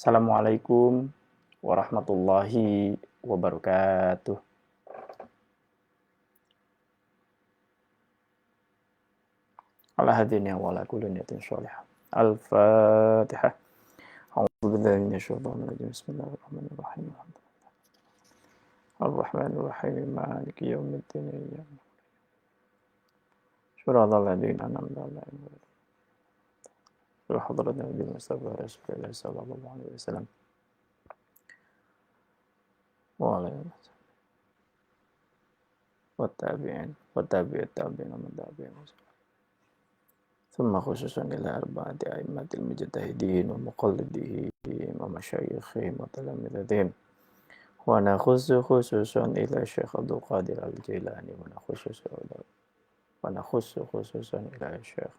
Assalamualaikum warahmatullahi wabarakatuh. Ala hadhihi wa ala kulli niyatin shalihah. Al-Fatihah. A'udzu billahi minasyaitonir rajim. Bismillahirrahmanirrahim. Ar-Rahmanir Rahim. Maliki yaumiddin. Shiratal ladzina an'amta 'alaihim ghairil maghdubi 'alaihim Rasulillah sallallahu alaihi wasallam. Wa alaihi wattabi'in wattabi'ut tabi'in wa tabi'in. ثم خصوصا إلى أربعة أئمة المجتهدين ومقلدين ومشايخهم وتلامذتهم ونخص خصوصا إلى الشيخ عبد القادر الجيلاني ونخص خصوصا إلى الشيخ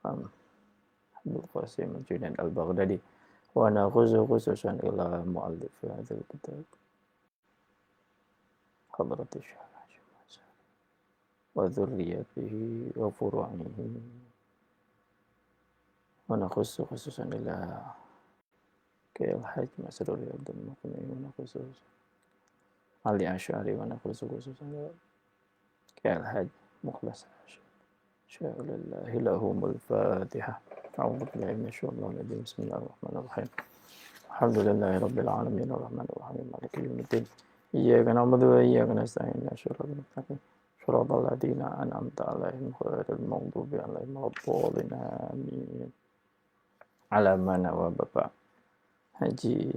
عبد القاسم الجنيد البغدادي ونخص خصوصا إلى مؤلف هذا الكتاب حضرة الشيخ وذريته وفروعه ونخص خصوصا إلى الحاج مسرور عبد المقنع ونخص علي أشعري ونخص خصوصا إلى الحاج مخلص شاء الله لهم الفاتحة. أعوذ بالله من الشيطان الرجيم. بسم الله الرحمن الرحيم. الحمد لله رب العالمين الرحمن الرحيم مالك يوم الدين إياك نعبد وإياك نستعين صراط المستقيم صراط الذين أنعمت عليهم غير المغضوب عليهم ولا الضالين آمين. Ala mana wa Bapak Haji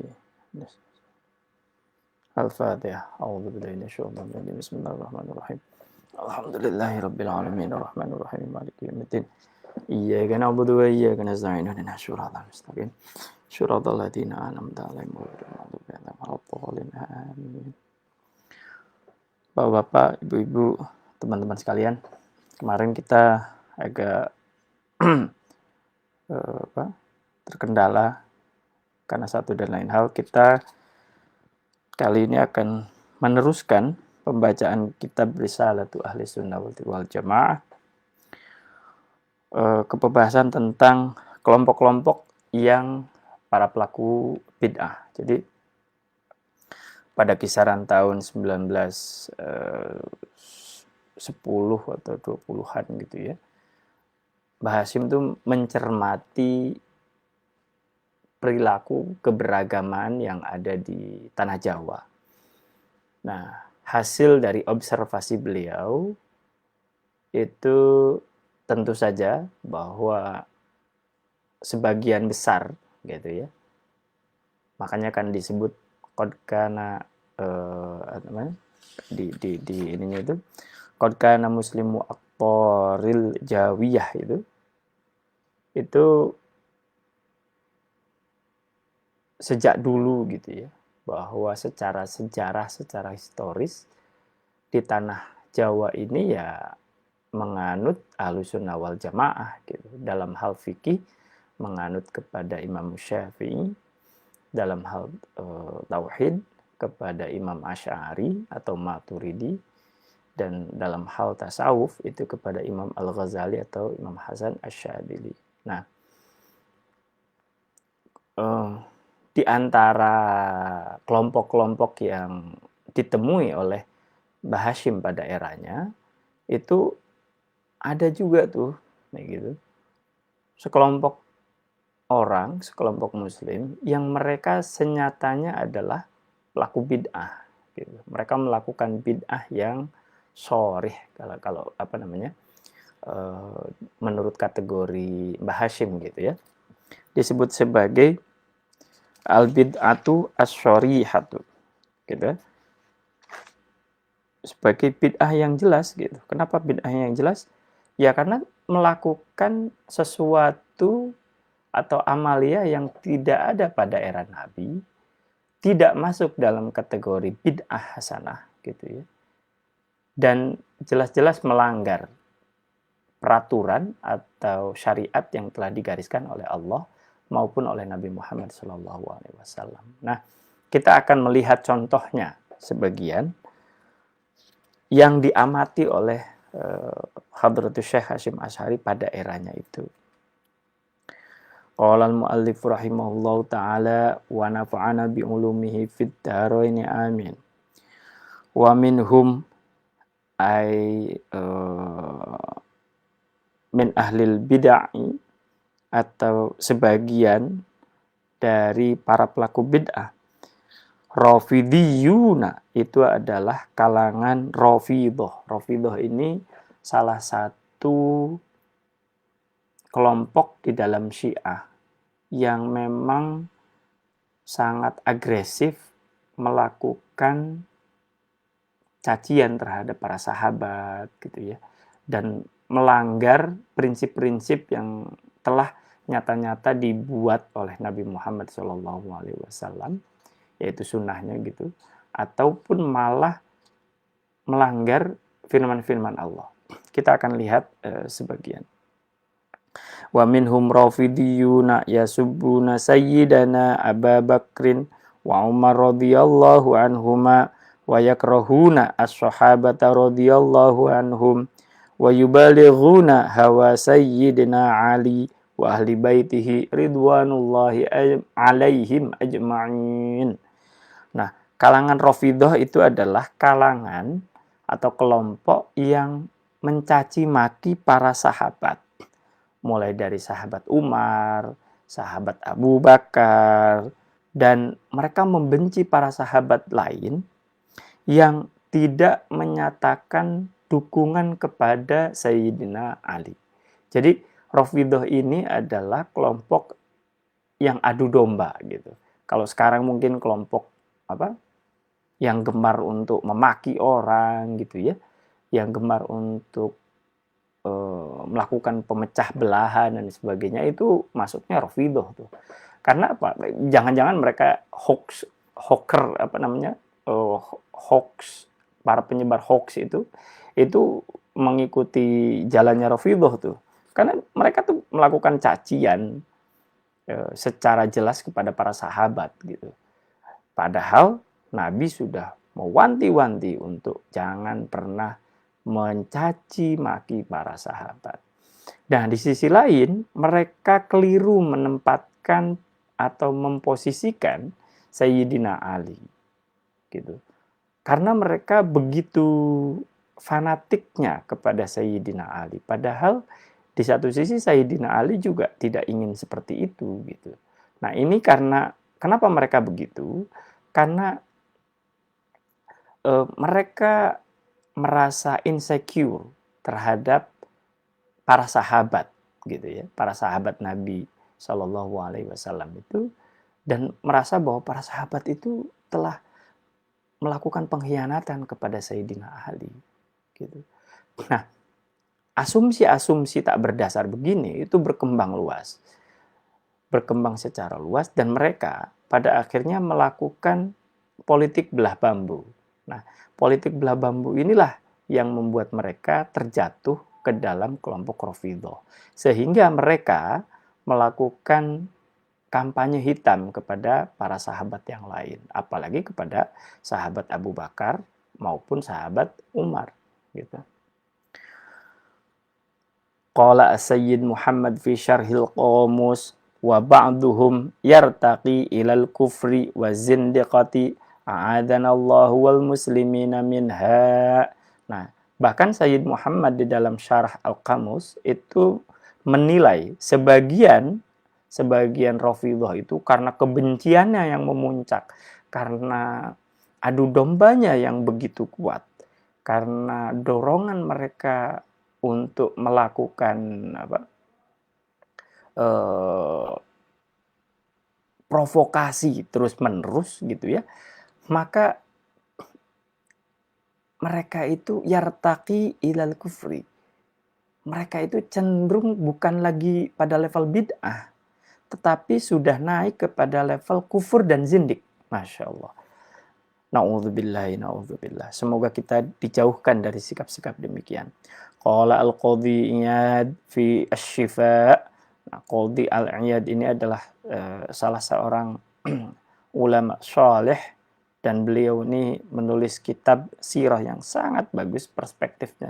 Al-Fatihah. A'udzu billahi minasyaitonir rajim. Bismillahirrahmanirrahim. Alhamdulillahi rabbil alamin arrahmanir rahim maliki yaumiddin. Iyyaka na'budu wa iyyaka nasta'in ihdinas siratal mustaqim siratal ladzina an'amta alaihim ghairil maghdubi 'alaihim waladdallin amin. Bapak-bapak, ibu-ibu, teman-teman sekalian, kemarin kita agak terkendala karena satu dan lain hal. Kita kali ini akan meneruskan pembacaan kitab Risalatu Ahli Sunnah wal Jamaah ke pembahasan tentang kelompok-kelompok yang para pelaku bid'ah. Jadi pada kisaran tahun 1910 atau 20-an gitu ya, Mbah Hashim itu mencermati perilaku keberagaman yang ada di tanah Jawa. Nah, hasil dari observasi beliau itu tentu saja bahwa sebagian besar gitu ya, makanya kan disebut qad kana di ininya itu qad kana muslimu aqtaril jawiyah itu sejak dulu gitu ya, bahwa secara sejarah, secara historis di tanah Jawa ini ya menganut Ahlussunnah wal Jamaah gitu. Dalam hal fikih menganut kepada Imam Syafi'i, dalam hal tauhid kepada Imam Asy'ari atau Maturidi, dan dalam hal tasawuf itu kepada Imam Al-Ghazali atau Imam Hasan Asy-Syadzili. Nah, di antara kelompok-kelompok yang ditemui oleh Mbah Hashim pada eranya itu ada juga tuh gitu, sekelompok orang, sekelompok muslim yang mereka senyatanya adalah pelaku bid'ah gitu. Mereka melakukan bid'ah yang shorih kalau menurut kategori Mbah Hashim gitu ya, disebut sebagai al-bid'atu asy-syarihatu gitu. Sebagai bid'ah yang jelas gitu. Kenapa bid'ah yang jelas? Ya karena melakukan sesuatu atau amalia yang tidak ada pada era Nabi, tidak masuk dalam kategori bid'ah hasanah gitu ya. Dan jelas-jelas melanggar peraturan atau syariat yang telah digariskan oleh Allah maupun oleh Nabi Muhammad SAW. Nah, kita akan melihat contohnya sebagian yang diamati oleh Hadratus Syekh Hasyim Asy'ari pada eranya itu. Qala al-muallif rahimahullahu ta'ala wa nafa'ana bi ulumihi fid dharain amin. Wa minhum ay min ahlil bid'ah, atau sebagian dari para pelaku bid'ah. Rafidiyuna itu adalah kalangan Rafidah. Rafidah ini salah satu kelompok di dalam Syiah yang memang sangat agresif melakukan cacian terhadap para sahabat gitu ya, dan melanggar prinsip-prinsip yang telah nyata-nyata dibuat oleh Nabi Muhammad SAW, yaitu sunnahnya gitu, ataupun malah melanggar firman-firman Allah. Kita akan lihat sebagian. Wa minhum rafidiyuna yasubbuna sayyidana Abu Bakrin wa Umar radhiyallahu anhuma wa yakrahuna as-sahabata radhiyallahu anhum wa yubalighuna hawa sayyidina Ali wa ahli baitihi ridwanullahi alaihim ajma'in. Nah, kalangan Rafidah itu adalah kalangan atau kelompok yang mencaci maki para sahabat. Mulai dari sahabat Umar, sahabat Abu Bakar, dan mereka membenci para sahabat lain yang tidak menyatakan dukungan kepada Sayyidina Ali. Jadi Rafidah ini adalah kelompok yang adu domba gitu. Kalau sekarang mungkin kelompok yang gemar untuk memaki orang gitu ya, yang gemar untuk melakukan pemecah belahan dan sebagainya, itu masuknya Rafidah tuh. Karena apa? Jangan-jangan mereka hoax para penyebar hoax itu mengikuti jalannya Rafidah tuh. Karena mereka tuh melakukan cacian secara jelas kepada para sahabat gitu. Padahal Nabi sudah mewanti-wanti untuk jangan pernah mencaci maki para sahabat. Nah, di sisi lain, mereka keliru menempatkan atau memposisikan Sayyidina Ali gitu. Karena mereka begitu fanatiknya kepada Sayyidina Ali. Padahal di satu sisi Sayyidina Ali juga tidak ingin seperti itu gitu. Nah, ini karena kenapa mereka begitu? Karena mereka merasa insecure terhadap para sahabat gitu ya, para sahabat Nabi Shallallahu Alaihi Wasallam itu, dan merasa bahwa para sahabat itu telah melakukan pengkhianatan kepada Sayyidina Ali gitu. Nah, asumsi-asumsi tak berdasar begini itu berkembang secara luas, dan mereka pada akhirnya melakukan politik belah bambu. Nah, politik belah bambu inilah yang membuat mereka terjatuh ke dalam kelompok Rafidah. Sehingga mereka melakukan kampanye hitam kepada para sahabat yang lain. Apalagi kepada sahabat Abu Bakar maupun sahabat Umar. Gitu. Qala as-Sayyid Muhammad fi syarhil qamus wa ba'duhum yartaqi ilal kufri wa zindiqati a'adanallahu wal muslimina minha. Nah, bahkan Sayyid Muhammad di dalam syarah Al-Qamus itu menilai sebagian Rafidah itu karena kebenciannya yang memuncak, karena adu dombanya yang begitu kuat, karena dorongan mereka untuk melakukan provokasi terus-menerus gitu ya, maka mereka itu yartaqi ilal kufri. Mereka itu cenderung bukan lagi pada level bid'ah, tetapi sudah naik kepada level kufur dan zindik. Masya Allah. Na'udzubillah. Semoga kita dijauhkan dari sikap-sikap demikian. Qala al-Qadhi Iyad fi asy-Syifa. Nah, Qadhi al-Iyad ini adalah salah seorang ulama saleh, dan beliau ini menulis kitab sirah yang sangat bagus, perspektifnya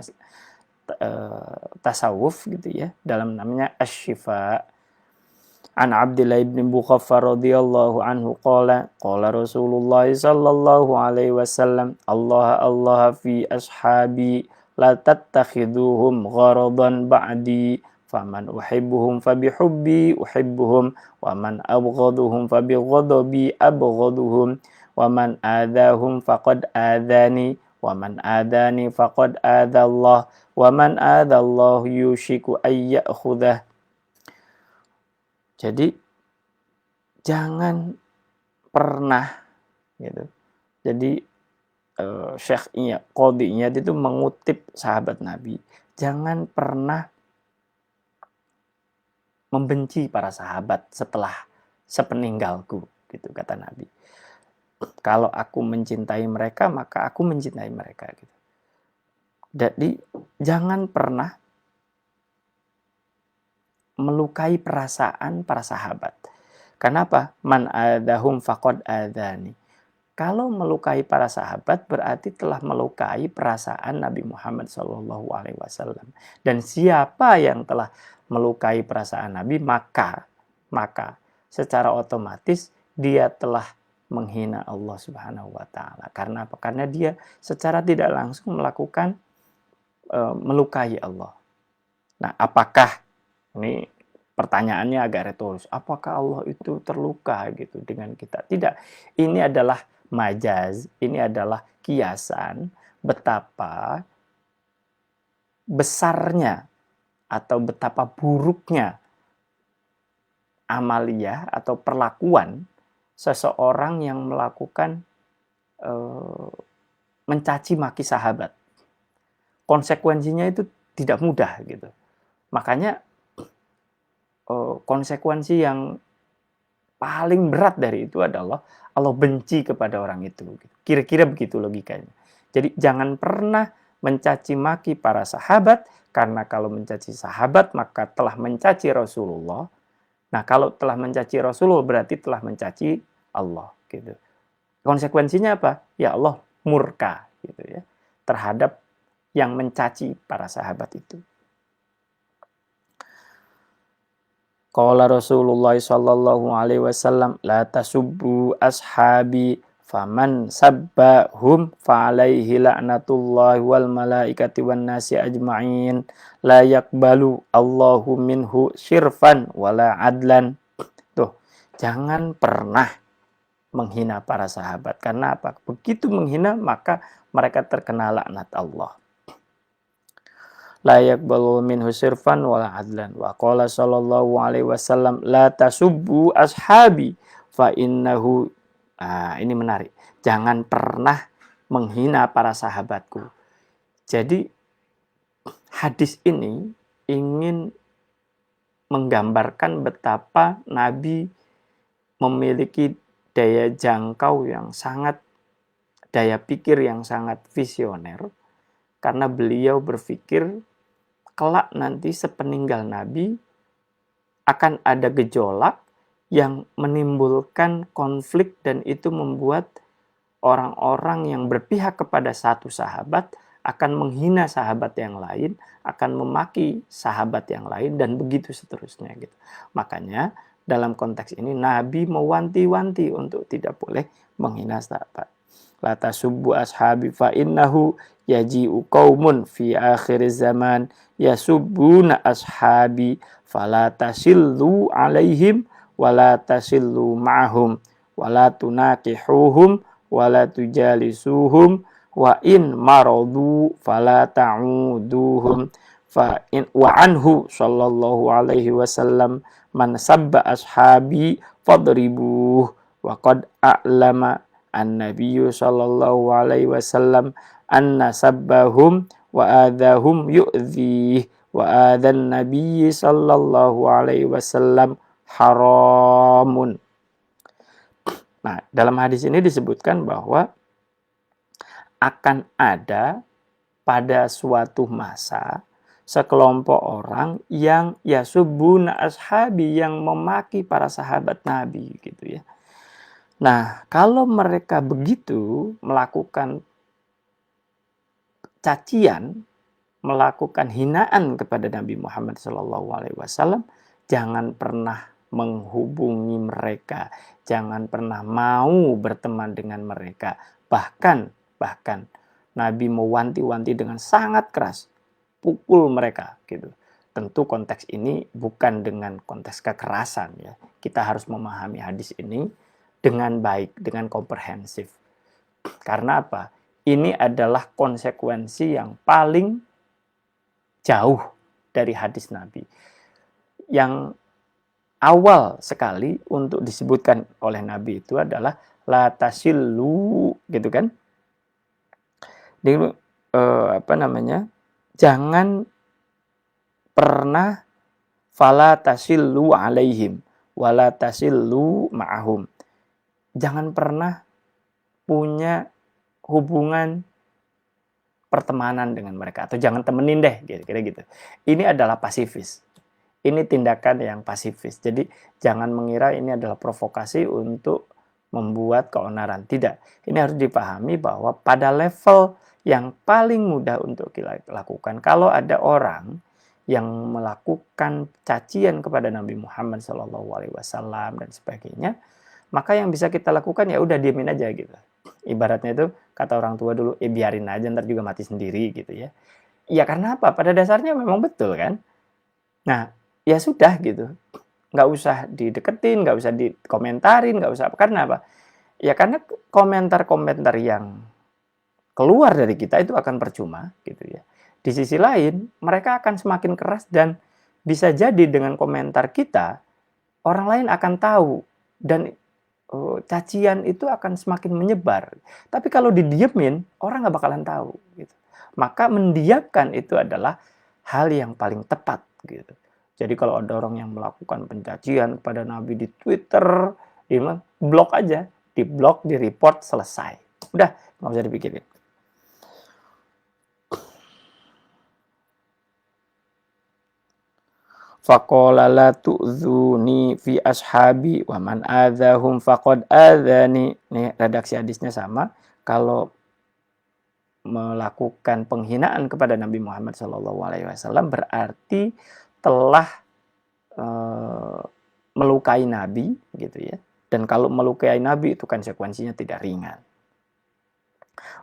tasawuf gitu ya, dalam namanya asy-Syifa. An Abdullah bin Bukhaffar radhiyallahu anhu qala qala Rasulullah sallallahu alaihi wasallam Allah fi ashabi la tattakhiduhum gharadan ba'di faman uhibbuhum fabihubbi uhibbuhum wa man abghaduhum fabighadabi abghaduhum wa man adahum faqad adani wa man adani faqad adallah wa man adallahu yushiku ay ya'khudah. Jadi jangan pernah gitu. Jadi Syekh Qadhi Iyad itu mengutip sahabat Nabi, jangan pernah membenci para sahabat setelah sepeninggalku, gitu kata Nabi. Kalau aku mencintai mereka, maka aku mencintai mereka gitu. Jadi jangan pernah melukai perasaan para sahabat. Kenapa? Man adahum faqad adani. Kalau melukai para sahabat berarti telah melukai perasaan Nabi Muhammad SAW. Dan siapa yang telah melukai perasaan Nabi, maka secara otomatis dia telah menghina Allah Subhanahu wa taala. Karena apa? Karena dia secara tidak langsung melakukan melukai Allah. Nah, apakah ini pertanyaannya agak retoris. Apakah Allah itu terluka gitu dengan kita? Tidak. Ini adalah majaz, ini adalah kiasan betapa besarnya atau betapa buruknya amaliyah atau perlakuan seseorang yang melakukan mencaci maki sahabat. Konsekuensinya itu tidak mudah gitu. Makanya konsekuensi yang paling berat dari itu adalah Allah benci kepada orang itu. Kira-kira begitu logikanya. Jadi jangan pernah mencaci maki para sahabat, karena kalau mencaci sahabat maka telah mencaci Rasulullah. Nah, kalau telah mencaci Rasulullah berarti telah mencaci Allah gitu. Konsekuensinya apa? Ya Allah murka gitu ya terhadap yang mencaci para sahabat itu. Qala Rasulullah sallallahu alaihi wasallam la tasubbu ashabi faman sabbahum fa alaihi la'natullah wal malaikati wan nasi ajma'in la yaqbalu Allahu minhu syirfan wala adlan. Tuh, jangan pernah menghina para sahabat. Karena apa? Begitu menghina maka mereka terkena laknat Allah. La yaqbalu minhu sirfan wala adlan. Wa qala sallallahu alaihi wasallam la tasubbu ashabi fa innahu. Ini menarik. Jangan pernah menghina para sahabatku. Jadi hadis ini ingin menggambarkan betapa Nabi memiliki daya jangkau yang sangat, daya pikir yang sangat visioner, karena beliau berpikir kelak nanti sepeninggal Nabi akan ada gejolak yang menimbulkan konflik, dan itu membuat orang-orang yang berpihak kepada satu sahabat akan menghina sahabat yang lain, akan memaki sahabat yang lain, dan begitu seterusnya gitu. Makanya dalam konteks ini Nabi mewanti-wanti untuk tidak boleh menghina sahabat. La tasubbu ashabi fa innahu yaji'u qaumun fi akhir zaman yasubbuna ashabi fala tasillu alaihim wala tasillu ma'hum wala tunakihuhum wala tujalisuhum wa in maradu fala ta'uduhum fa in wa anhu sallallahu alaihi wasallam man sabba ashabi fadribuh wa qad a'lama an-nabiyyu sallallahu alaihi wasallam anna sabbahum wa adahum yu'dhi wa adan nabiyyi sallallahu alaihi wasallam haramun. Nah, dalam hadis ini disebutkan bahwa akan ada pada suatu masa sekelompok orang yang yasubuna ashabi, yang memaki para sahabat Nabi gitu ya. Nah, kalau mereka begitu melakukan cacian, melakukan hinaan kepada Nabi Muhammad SAW, jangan pernah menghubungi mereka, jangan pernah mau berteman dengan mereka. Bahkan Nabi mewanti-wanti dengan sangat keras, pukul mereka gitu. Tentu konteks ini bukan dengan konteks kekerasan ya. Kita harus memahami hadis ini dengan baik, dengan komprehensif. Karena apa? Ini adalah konsekuensi yang paling jauh dari hadis Nabi. Yang awal sekali untuk disebutkan oleh Nabi itu adalah la tasillu gitu kan. Jadi jangan pernah fala tasillu alaihim wala tasillu ma'ahum. Jangan pernah punya hubungan pertemanan dengan mereka, atau jangan temenin deh, kira-kira gitu. Ini adalah pasifis. Ini tindakan yang pasifis. Jadi jangan mengira ini adalah provokasi untuk membuat keonaran. Tidak. Ini harus dipahami bahwa pada level yang paling mudah untuk kita lakukan, kalau ada orang yang melakukan cacian kepada Nabi Muhammad SAW dan sebagainya, maka yang bisa kita lakukan ya udah diemin aja gitu. Ibaratnya itu kata orang tua dulu, biarin aja ntar juga mati sendiri gitu ya. Ya karena apa? Pada dasarnya memang betul kan. Nah ya sudah gitu. Nggak usah dideketin, nggak usah dikomentarin, nggak usah apa. Karena apa? Ya karena komentar-komentar yang keluar dari kita itu akan percuma gitu ya. Di sisi lain mereka akan semakin keras dan bisa jadi dengan komentar kita orang lain akan tahu dan cacian itu akan semakin menyebar. Tapi kalau didiemin, orang nggak bakalan tahu. Gitu. Maka mendiamkan itu adalah hal yang paling tepat. Gitu. Jadi kalau ada orang yang melakukan pencacian kepada Nabi di Twitter, blok aja. Di blok, di report, selesai. Udah, nggak usah dipikirin. Faqala la tu'zuni fi ashabi wa man adzahum faqad adzani. Nih redaksi hadisnya sama. Kalau melakukan penghinaan kepada Nabi Muhammad SAW berarti telah melukai Nabi gitu ya. Dan kalau melukai Nabi itu konsekuensinya tidak ringan.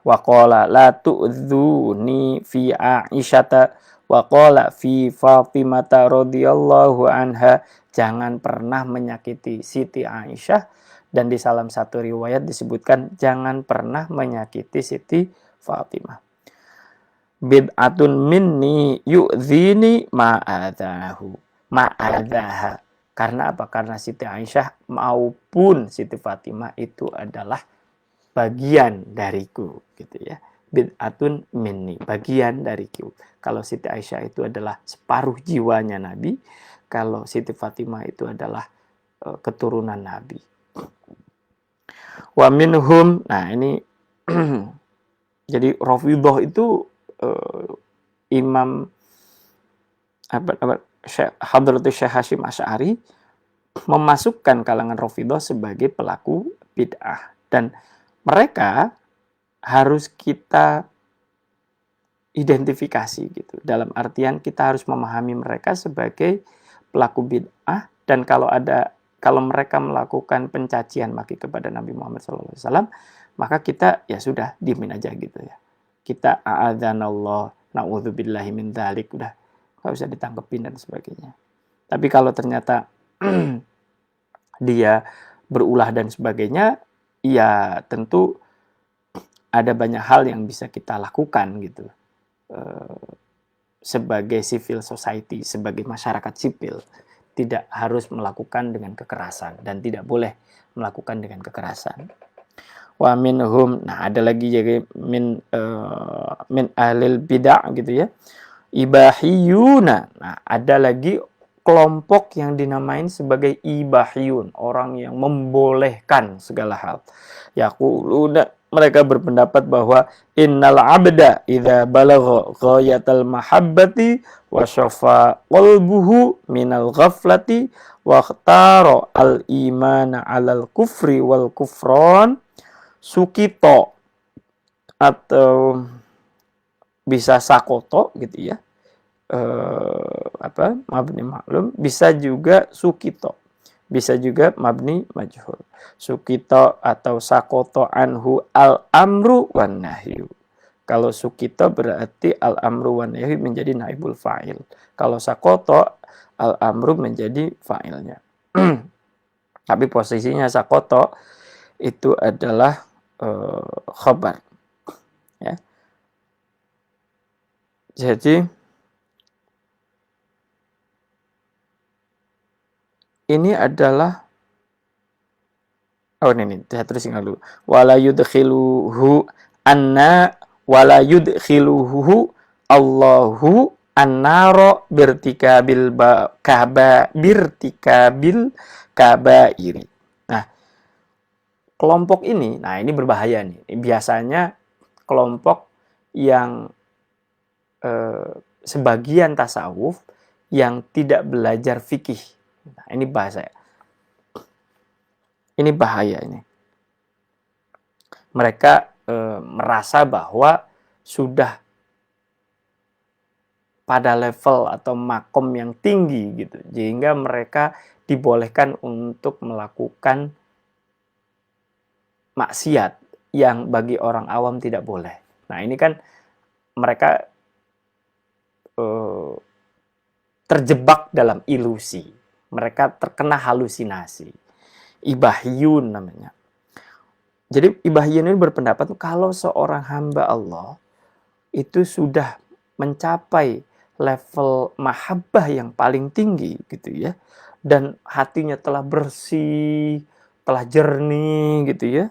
Wa qala la tu'dzuni fi Aisyata wa qala fi Fatimah radhiyallahu anha, jangan pernah menyakiti Siti Aisyah, dan di salah satu riwayat disebutkan jangan pernah menyakiti Siti Fatimah. Bid'atun minni yu'dzini ma'adzahu ma'adzaha. Karena apa? Karena Siti Aisyah maupun Siti Fatimah itu adalah bagian dariku gitu ya. Bid'atun minni, bagian dariku. Kalau Siti Aisyah itu adalah separuh jiwanya Nabi, kalau Siti Fatimah itu adalah keturunan Nabi. Wa minhum, nah ini jadi Rafidhah itu Imam Hadratus Syekh Hasyim Asy'ari memasukkan kalangan Rafidhah sebagai pelaku bid'ah, dan mereka harus kita identifikasi gitu. Dalam artian kita harus memahami mereka sebagai pelaku bid'ah, dan kalau mereka melakukan pencacian maki kepada Nabi Muhammad SAW, maka kita ya sudah diemin aja gitu ya. Kita a'adzanallah, na'udzubillahi min dzalik, udah nggak usah ditangkepin dan sebagainya. Tapi kalau ternyata dia berulah dan sebagainya, ya tentu ada banyak hal yang bisa kita lakukan gitu sebagai civil society, sebagai masyarakat sipil. Tidak harus melakukan dengan kekerasan dan tidak boleh melakukan dengan kekerasan. Wa minhum, nah ada lagi jadi min ahlil bid'ah gitu ya, ibahiyuna. Nah ada lagi kelompok yang dinamain sebagai ibahiyun, orang yang membolehkan segala hal. Yaquluna, mereka berpendapat bahwa innal abda idza balagha ghayatal mahabbati wa syafa qalbuhu minal ghaflati wa ikhtara al imana alal kufri wal kufran sukito, atau bisa sakoto gitu ya, mabni maklum, bisa juga sukito. Bisa juga mabni majhul. Sukito atau sakoto anhu al-amru wan nahyu. Kalau sukito berarti al-amru wan nahyu menjadi naibul fa'il. Kalau sakoto, al-amru menjadi fa'ilnya. Tapi posisinya sakoto itu adalah khobar. Ya. Jadi ini adalah ini saya tulis dulu. Wala yudkhiluhu anna wala yudkhiluhu Allahu annaro birtikabil birtikabil kabairi. Nah, kelompok ini, ini berbahaya nih. Biasanya kelompok yang sebagian tasawuf yang tidak belajar fikih. Nah, ini bahasa. Ini bahaya ini. Mereka merasa bahwa sudah pada level atau makom yang tinggi gitu, sehingga mereka dibolehkan untuk melakukan maksiat yang bagi orang awam tidak boleh. Nah, ini kan mereka terjebak dalam ilusi. Mereka terkena halusinasi. Ibahyun namanya. Jadi Ibahyun ini berpendapat kalau seorang hamba Allah itu sudah mencapai level mahabbah yang paling tinggi gitu ya, dan hatinya telah bersih, telah jernih gitu ya,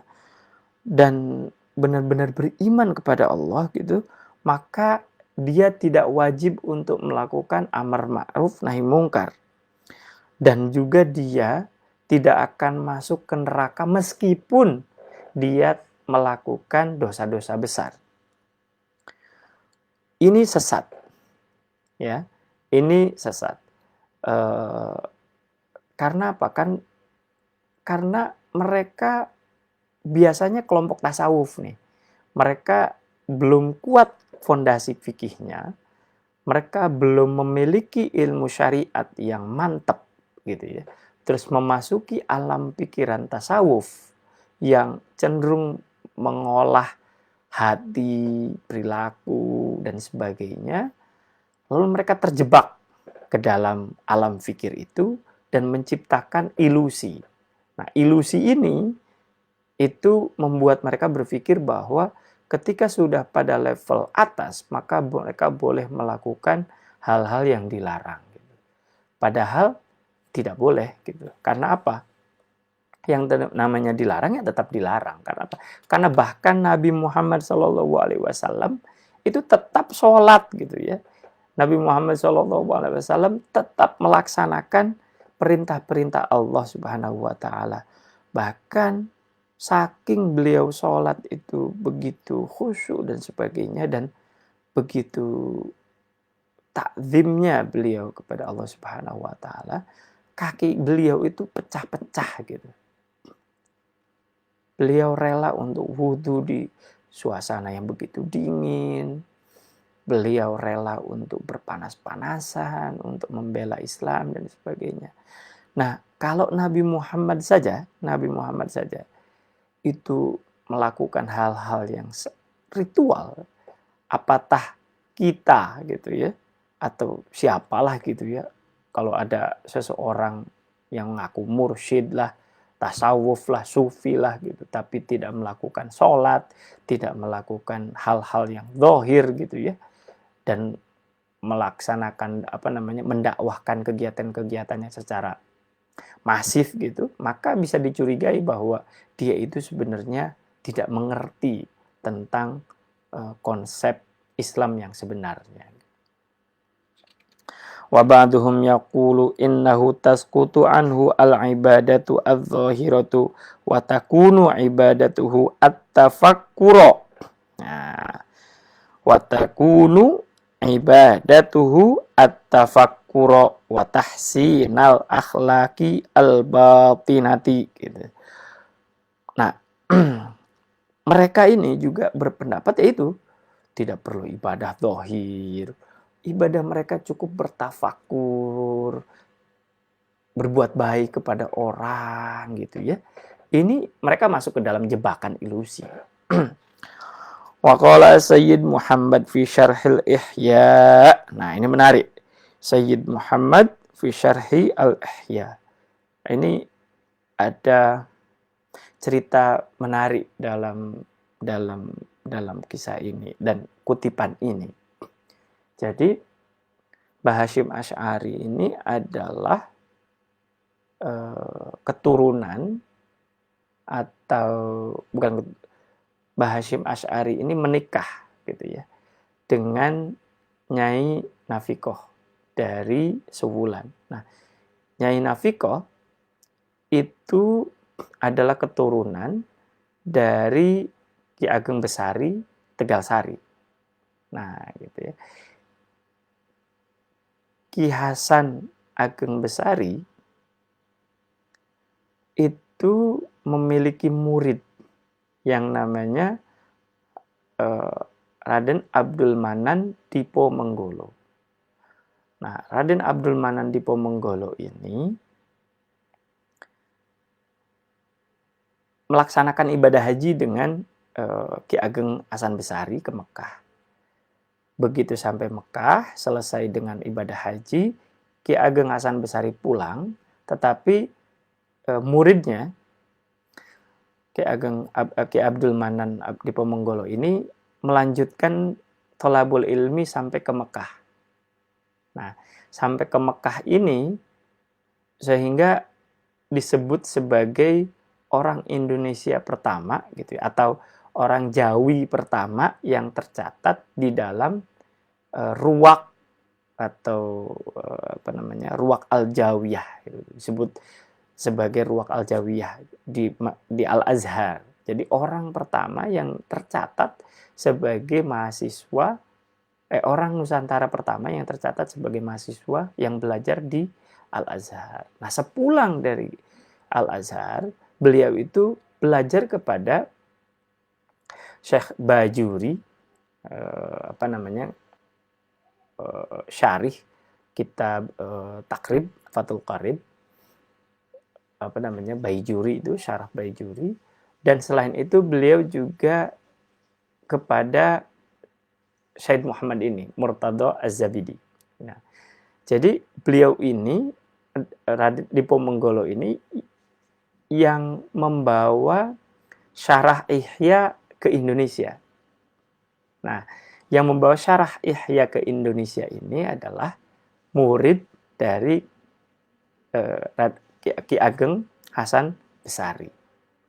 dan benar-benar beriman kepada Allah gitu, maka dia tidak wajib untuk melakukan amar ma'ruf nahi mungkar, dan juga dia tidak akan masuk ke neraka meskipun dia melakukan dosa-dosa besar. Ini sesat, ya. Ini sesat. Karena apa? Karena mereka biasanya kelompok tasawuf nih. Mereka belum kuat fondasi fikihnya. Mereka belum memiliki ilmu syariat yang mantap gitu ya. Terus memasuki alam pikiran tasawuf yang cenderung mengolah hati, perilaku, dan sebagainya. Lalu mereka terjebak ke dalam alam fikir itu dan menciptakan ilusi. Nah, ilusi ini itu membuat mereka berpikir bahwa ketika sudah pada level atas, maka mereka boleh melakukan hal-hal yang dilarang. Padahal tidak boleh gitu. Karena apa? Yang namanya dilarang ya tetap dilarang. Karena apa? Karena bahkan Nabi Muhammad SAW itu tetap sholat gitu ya. Nabi Muhammad SAW tetap melaksanakan perintah-perintah Allah Subhanahu wa Ta'ala. Bahkan saking beliau sholat itu begitu khusyuk dan sebagainya, dan begitu takzimnya beliau kepada Allah Subhanahu wa Ta'ala, kaki beliau itu pecah-pecah gitu. Beliau rela untuk wudhu di suasana yang begitu dingin. Beliau rela untuk berpanas-panasan, untuk membela Islam dan sebagainya. Nah, kalau Nabi Muhammad saja itu melakukan hal-hal yang ritual, apatah kita gitu ya, atau siapalah gitu ya, kalau ada seseorang yang ngaku mursyid lah, tasawuf lah, sufi lah gitu, tapi tidak melakukan sholat, tidak melakukan hal-hal yang zahir gitu ya, dan melaksanakan mendakwahkan kegiatan-kegiatannya secara masif gitu, maka bisa dicurigai bahwa dia itu sebenarnya tidak mengerti tentang konsep Islam yang sebenarnya. Wa ba'duhum yaqulu innahu tasqutu anhu al-ibadatu adh-dhahiratu wa takunu ibadatuhu at-tafakkura. Nah, wa takunu ibadatuhu at-tafakkura wa tahsinal akhlaqi al-batinati gitu. Nah, mereka ini juga berpendapat yaitu tidak perlu ibadah zahir. Ibadah mereka cukup bertafakur, berbuat baik kepada orang gitu ya. Ini mereka masuk ke dalam jebakan ilusi. Wa qala Sayyid Muhammad fi Syarhil Ihya. Nah, ini menarik. Sayyid Muhammad fi Syarhi al-Ihya. Ini ada cerita menarik dalam kisah ini dan kutipan ini. Jadi Mbah Hasyim Asy'ari ini adalah keturunan atau bukan, Mbah Hasyim Asy'ari ini menikah gitu ya dengan Nyai Nafikoh dari Sewulan. Nah, Nyai Nafikoh itu adalah keturunan dari Ki Ageng Besari Tegalsari. Nah, gitu ya. Ki Hasan Ageng Besari itu memiliki murid yang namanya Raden Abdul Manan Dipomenggolo. Nah, Raden Abdul Manan Dipomenggolo ini melaksanakan ibadah haji dengan Ki Ageng Hasan Besari ke Mekah. Begitu sampai Mekah, selesai dengan ibadah haji, Ki Ageng Hasan Besari pulang, tetapi muridnya Ki Abdul Manan Dipomenggolo ini melanjutkan tholabul ilmi sampai ke Mekah. Nah, sampai ke Mekah ini sehingga disebut sebagai orang Indonesia pertama gitu ya, atau orang Jawi pertama yang tercatat di dalam ruwak atau ruwak Al-Jawiyah gitu. Disebut sebagai ruwak Al-Jawiyah di Al-Azhar. Jadi orang pertama yang tercatat sebagai mahasiswa orang Nusantara pertama yang tercatat sebagai mahasiswa yang belajar di Al-Azhar. Nah, sepulang dari Al-Azhar, beliau itu belajar kepada Syekh Bajuri, syarih kitab Takrib Fathul Qarib, Baijuri itu, syarah Baijuri. Dan selain itu beliau juga kepada Syed Muhammad ini, Murtadha Az-Zabidi. Nah, jadi beliau ini, Raden Dipomenggolo ini, yang membawa syarah Ihya ke Indonesia. Nah, yang membawa syarah Ihya ke Indonesia ini adalah murid dari Ki Ageng Hasan Besari.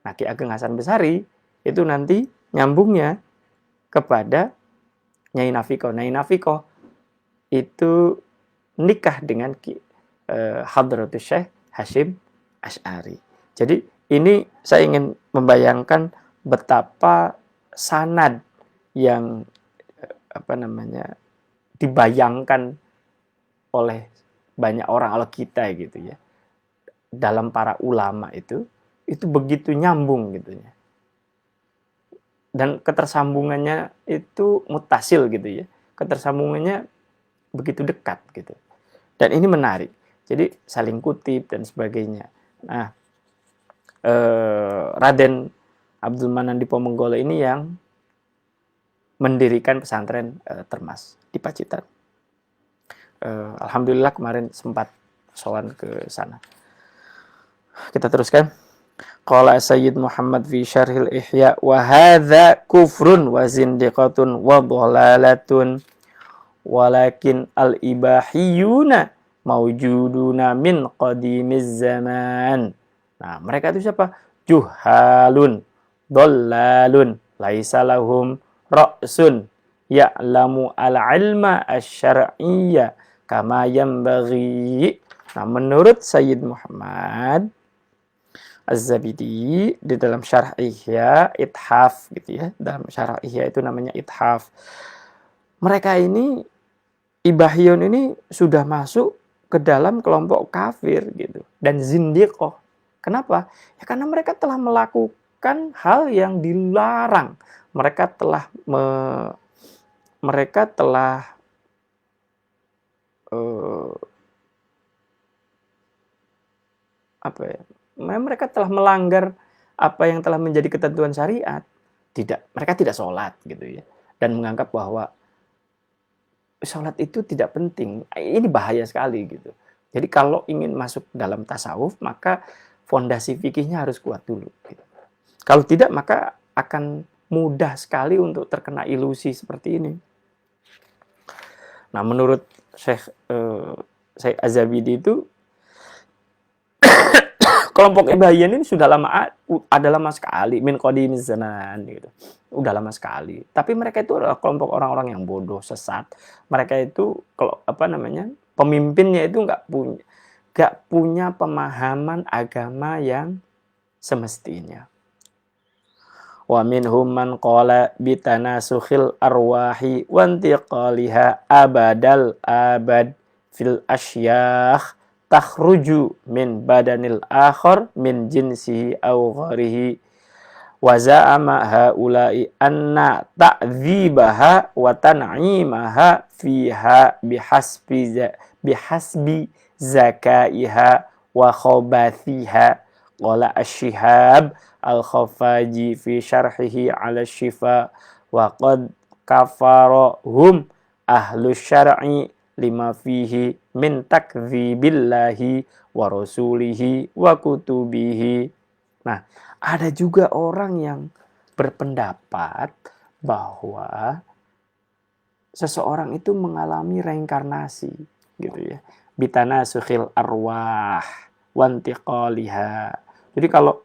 Nah, Ki Ageng Hasan Besari itu nanti nyambungnya kepada Nyai Nafikoh. Nyai Nafikoh itu nikah dengan Hadratus Syekh Hasyim Asy'ari. Jadi ini saya ingin membayangkan betapa sanad yang dibayangkan oleh banyak orang ala kita gitu ya. Dalam para ulama itu begitu nyambung gitu ya. Dan ketersambungannya itu mutasil gitu ya. Ketersambungannya begitu dekat gitu. Dan ini menarik. Jadi saling kutip dan sebagainya. Nah, Raden Abdul Manan Dipomenggolo ini yang mendirikan pesantren Termas di Pacitan. Alhamdulillah kemarin sempat sowan ke sana. Kita teruskan. Qala Sayyid Muhammad fi Syarhil Ihya wa hadza kufrun wa zindiqatun wa dhalalatun walakin al-ibahiyuna mawjuduna min qadimiz zaman. Nah, mereka itu siapa? Juhalun, dhallalun, laisa lahum ra'sun, ya'lamu al-ilma asy-syar'iyya kama yanbaghi. Nah, menurut Sayyid Muhammad Az-Zabidi di dalam Syarah Ihya, Ithaf gitu ya. Dalam Syarah Ihya itu namanya Ithaf. Mereka ini, Ibahiyun ini sudah masuk ke dalam kelompok kafir gitu dan zindiqoh. Kenapa? Ya karena mereka telah melakukan hal yang dilarang. Mereka telah apa ya, mereka telah melanggar apa yang telah menjadi ketentuan syariat. Mereka tidak sholat gitu ya, dan menganggap bahwa sholat itu tidak penting. Ini bahaya sekali gitu. Jadi kalau ingin masuk dalam tasawuf, maka fondasi fikihnya harus kuat dulu. Gitu. Kalau tidak, maka akan mudah sekali untuk terkena ilusi seperti ini. Nah, menurut Syekh Az-Zabidi itu, kelompok Ibahiyyin ini sudah ada lama sekali, min qadimiz zaman gitu. Udah lama sekali. Tapi mereka itu adalah kelompok orang-orang yang bodoh, sesat. Mereka itu pemimpinnya itu nggak punya pemahaman agama yang semestinya. Wa minhum man qala bitanasukhil arwahi wa intiqaliha abadal abad fil asyakh takhruju min badanil akhar min jinsihi aw gharihi wa za'ama haula'i anna ta'dzibaha wa tan'imaha fiha bihasbi zakaiha wa khabathiha. Qala asy-Syihab al-Khafaji fi syarhihi 'ala syifa wa qad kafarahum ahlu syar'i lima fihi min takdzibillahi wa rasulihi wa kutubihi. Nah, ada juga orang yang berpendapat bahwa seseorang itu mengalami reinkarnasi gitu ya. Bitanasukhil arwah wantiqaliha. Jadi kalau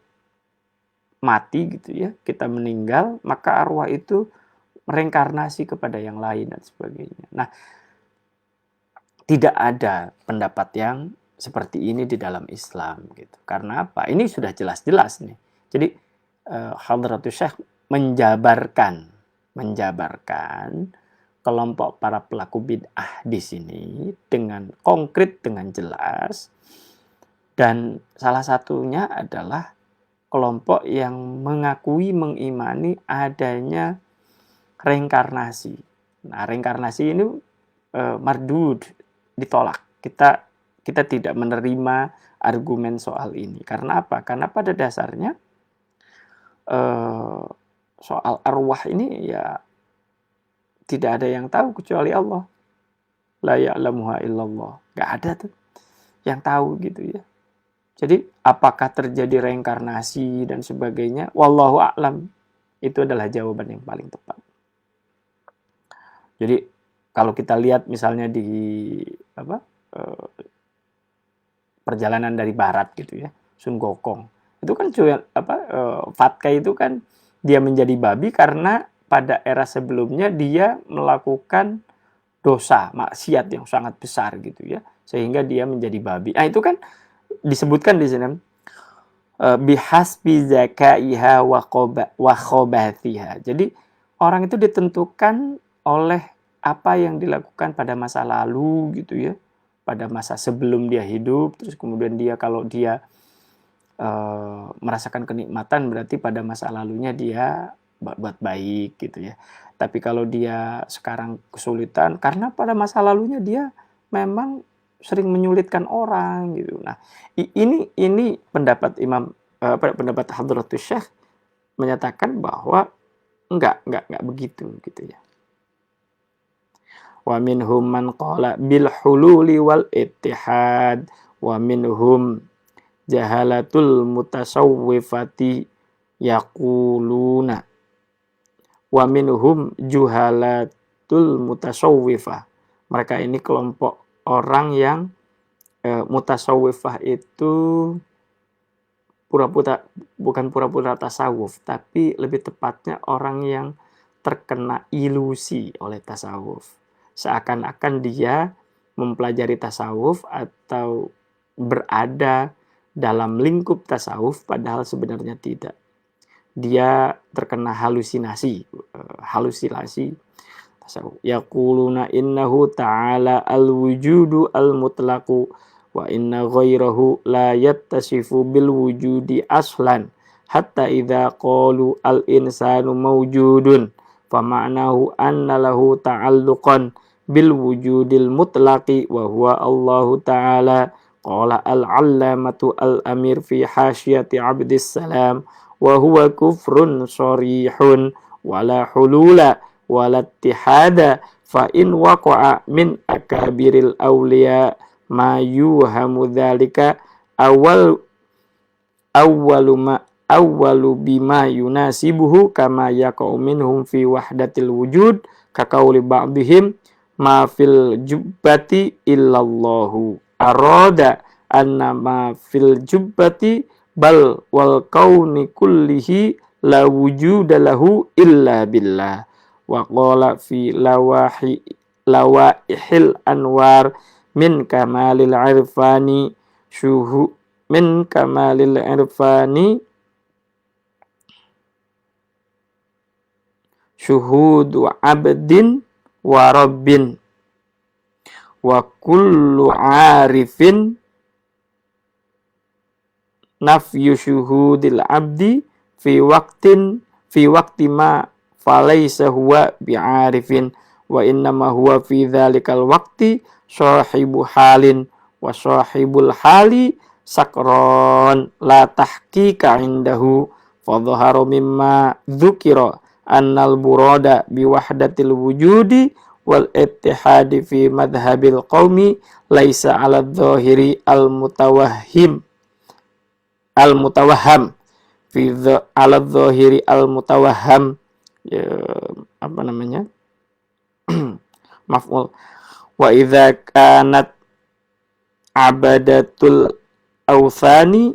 mati gitu ya, kita meninggal, maka arwah itu reinkarnasi kepada yang lain dan sebagainya. Nah, tidak ada pendapat yang seperti ini di dalam Islam gitu. Karena apa? Ini sudah jelas-jelas nih. Jadi Hadratus Syekh menjabarkan kelompok para pelaku bid'ah di sini dengan konkret, dengan jelas. Dan salah satunya adalah kelompok yang mengimani adanya reinkarnasi. Nah, reinkarnasi ini mardud, ditolak. Kita tidak menerima argumen soal ini. Karena apa? Karena pada dasarnya soal arwah ini ya tidak ada yang tahu kecuali Allah. La ya'lamuha illallah. Gak ada tuh yang tahu gitu ya. Jadi apakah terjadi reinkarnasi dan sebagainya? Wallahu a'lam. Itu adalah jawaban yang paling tepat. Jadi kalau kita lihat misalnya di perjalanan dari barat gitu ya, Sun Gokong. Itu kan Fatka itu kan dia menjadi babi karena pada era sebelumnya dia melakukan dosa, maksiat yang sangat besar gitu ya, sehingga dia menjadi babi. Nah, itu kan disebutkan di sini bihasbi zakaiha wa khobathiha. Jadi orang itu ditentukan oleh apa yang dilakukan pada masa lalu gitu ya, pada masa sebelum dia hidup. Terus kemudian dia kalau dia merasakan kenikmatan berarti pada masa lalunya dia buat baik gitu ya. Tapi kalau dia sekarang kesulitan karena pada masa lalunya dia memang sering menyulitkan orang gitu. Nah, ini pendapat pendapat Hadratus Syekh menyatakan bahwa enggak begitu gitu ya. Wa minhum man qala bil hululi wal ittihad wa minhum jahalatul mutasawwifati yaquluna wa minhum juhalatul mutasawwifah. Mereka ini kelompok orang yang mutasawwifah itu bukan pura-pura tasawuf, tapi lebih tepatnya orang yang terkena ilusi oleh tasawuf. Seakan-akan dia mempelajari tasawuf atau berada dalam lingkup tasawuf, padahal sebenarnya tidak. Dia terkena halusinasi tasawuf. Yaquluna innahu ta'ala al-wujudu al-mutlaqu wa inna ghairahu la yattasifu bil wujudi aslan hatta idza qalu al-insanu mawjudun fa ma'nahu anna lahu ta'alluqan bil wujudil mutlaqi wa huwa Allah ta'ala Qala al-allamatu al-amir fi hasyati abdis salam wa huwa kufrun sharihun wala hulula wala ittihada fa in waqa'a min akabiril awliya ma yuhamu dzalika awal awwalu bima yunasibuhu kama yaqa'u minhum fi wahdatil wujud ka qauli ba'dihim ma fil jubbati illallahu arada anna ma fil jubbati bal wal kauni kullihi la wujuda lahu illa billah wa qala fi lawaihil anwar min kamalil irfani min kamalil irfani syuhudu abdin wa rabbin wa kullu arifin nafyu syuhudil abdi fi waqti ma falaysa huwa bi'arifin wa innama huwa fi dhalikal waqti sahibu halin wa sahibul hali sakron la tahqiqa indahu fa dhahara mimma dzukira annal burada bi wahdatil wujudi wal ittihadi fi madhhabil qaumi laisa ala dhahiri al mutawahham fi ala dhahiri al mutawahham ya, apa namanya maf'ul wa idza kanat abadatul awthani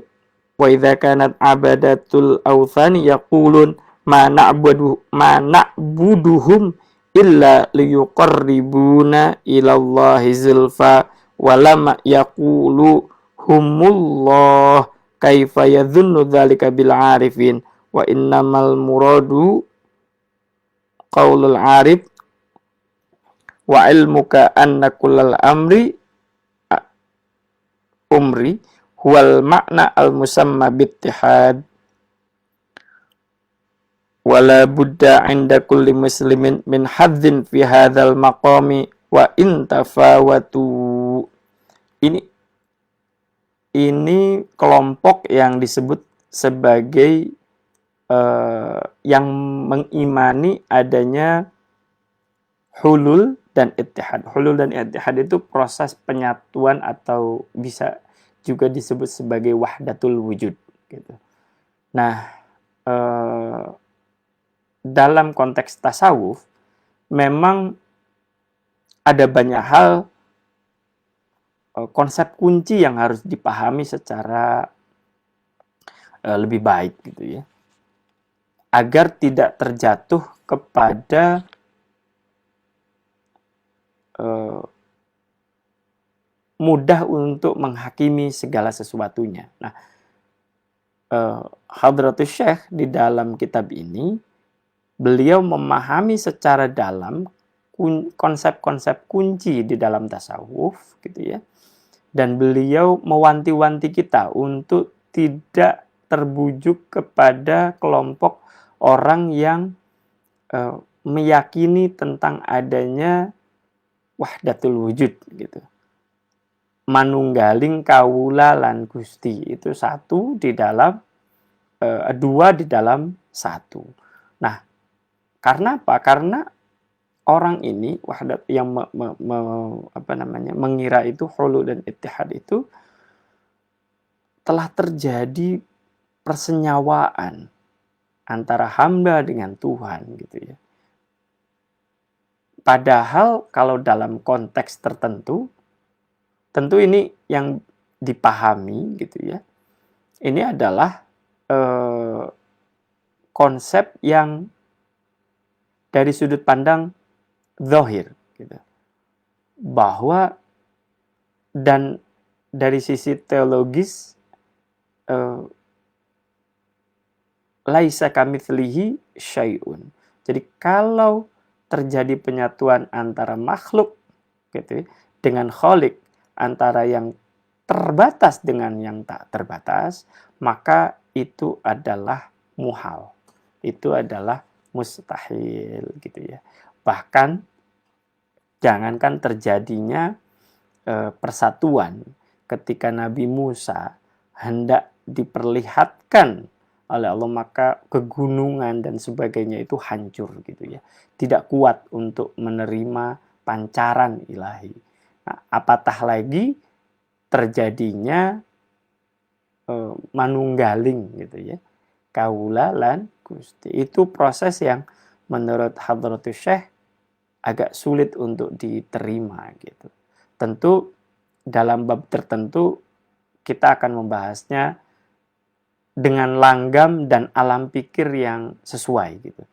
wa idza kanat abadatul awthani yaqulun ma na'buduhum illa liyuqarribuna ilallahi zulfa wa lam yaqulu humullah kaifa yadhunnu dzalika bil arifin wa innamal muradu qaulul arif wa ilmuka anna kullal amri huwal makna al musamma bittihad wala budda 'inda kulli muslimin min hadzin fi hadzal maqami wa in tafawatu. Ini kelompok yang disebut sebagai yang mengimani adanya hulul dan ittihad. Hulul dan ittihad itu proses penyatuan atau bisa juga disebut sebagai wahdatul wujud gitu. Nah, dalam konteks tasawuf memang ada banyak hal konsep kunci yang harus dipahami secara lebih baik gitu ya, agar tidak terjatuh kepada mudah untuk menghakimi segala sesuatunya. Nah, Hadratus Syekh di dalam kitab ini beliau memahami secara dalam konsep-konsep kunci di dalam tasawuf gitu ya. Dan beliau mewanti-wanti kita untuk tidak terbujuk kepada kelompok orang yang meyakini tentang adanya wahdatul wujud gitu. Manunggaling kawula lan Gusti itu satu di dalam dua di dalam satu. Nah, karena apa? Karena orang ini wahdat yang mengira itu hulul dan ittihad itu telah terjadi persenyawaan antara hamba dengan Tuhan gitu ya. Padahal kalau dalam konteks tertentu, tentu ini yang dipahami gitu ya. Ini adalah konsep yang dari sudut pandang zahir gitu. Bahwa dan dari sisi teologis laisa kamitslihi syai'un. Jadi kalau terjadi penyatuan antara makhluk gitu ya, dengan Khalik, antara yang terbatas dengan yang tak terbatas, maka itu adalah muhal. Itu adalah mustahil gitu ya. Bahkan jangankan terjadinya persatuan, ketika Nabi Musa hendak diperlihatkan oleh Allah, maka kegunungan dan sebagainya itu hancur gitu ya. Tidak kuat untuk menerima pancaran ilahi. Nah, apatah lagi terjadinya manunggaling gitu ya. Kaula lan Gusti. Itu proses yang menurut Hadratus Syekh agak sulit untuk diterima gitu. Tentu dalam bab tertentu kita akan membahasnya dengan langgam dan alam pikir yang sesuai gitu.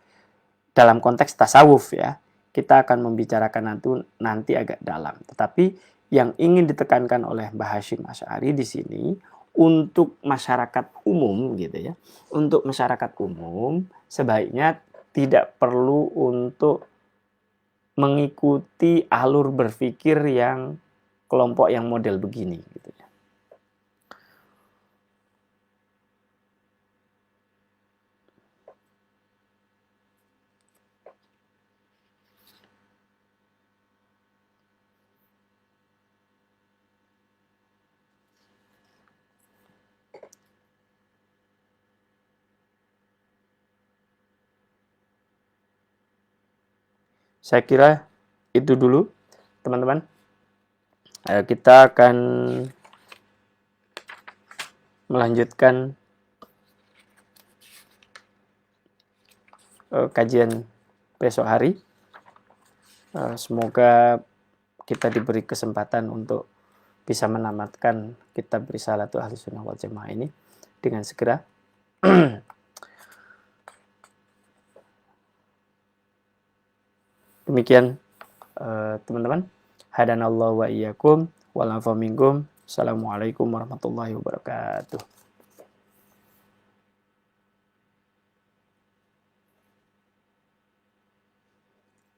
Dalam konteks tasawuf ya, kita akan membicarakan nanti agak dalam. Tetapi yang ingin ditekankan oleh Mbah Hasyim Asy'ari di sini untuk masyarakat umum gitu ya. Untuk masyarakat umum sebaiknya tidak perlu untuk mengikuti alur berpikir yang kelompok yang model begini gitu ya. Saya kira itu dulu teman-teman. Kita akan melanjutkan kajian besok hari. Semoga kita diberi kesempatan untuk bisa menamatkan kitab Risalatu Ahlussunnah wal Jamaah ini dengan segera. Demikian teman-teman. Hadanallahu wa iyyakum wa lafa minkum. Assalamualaikum warahmatullahi wabarakatuh.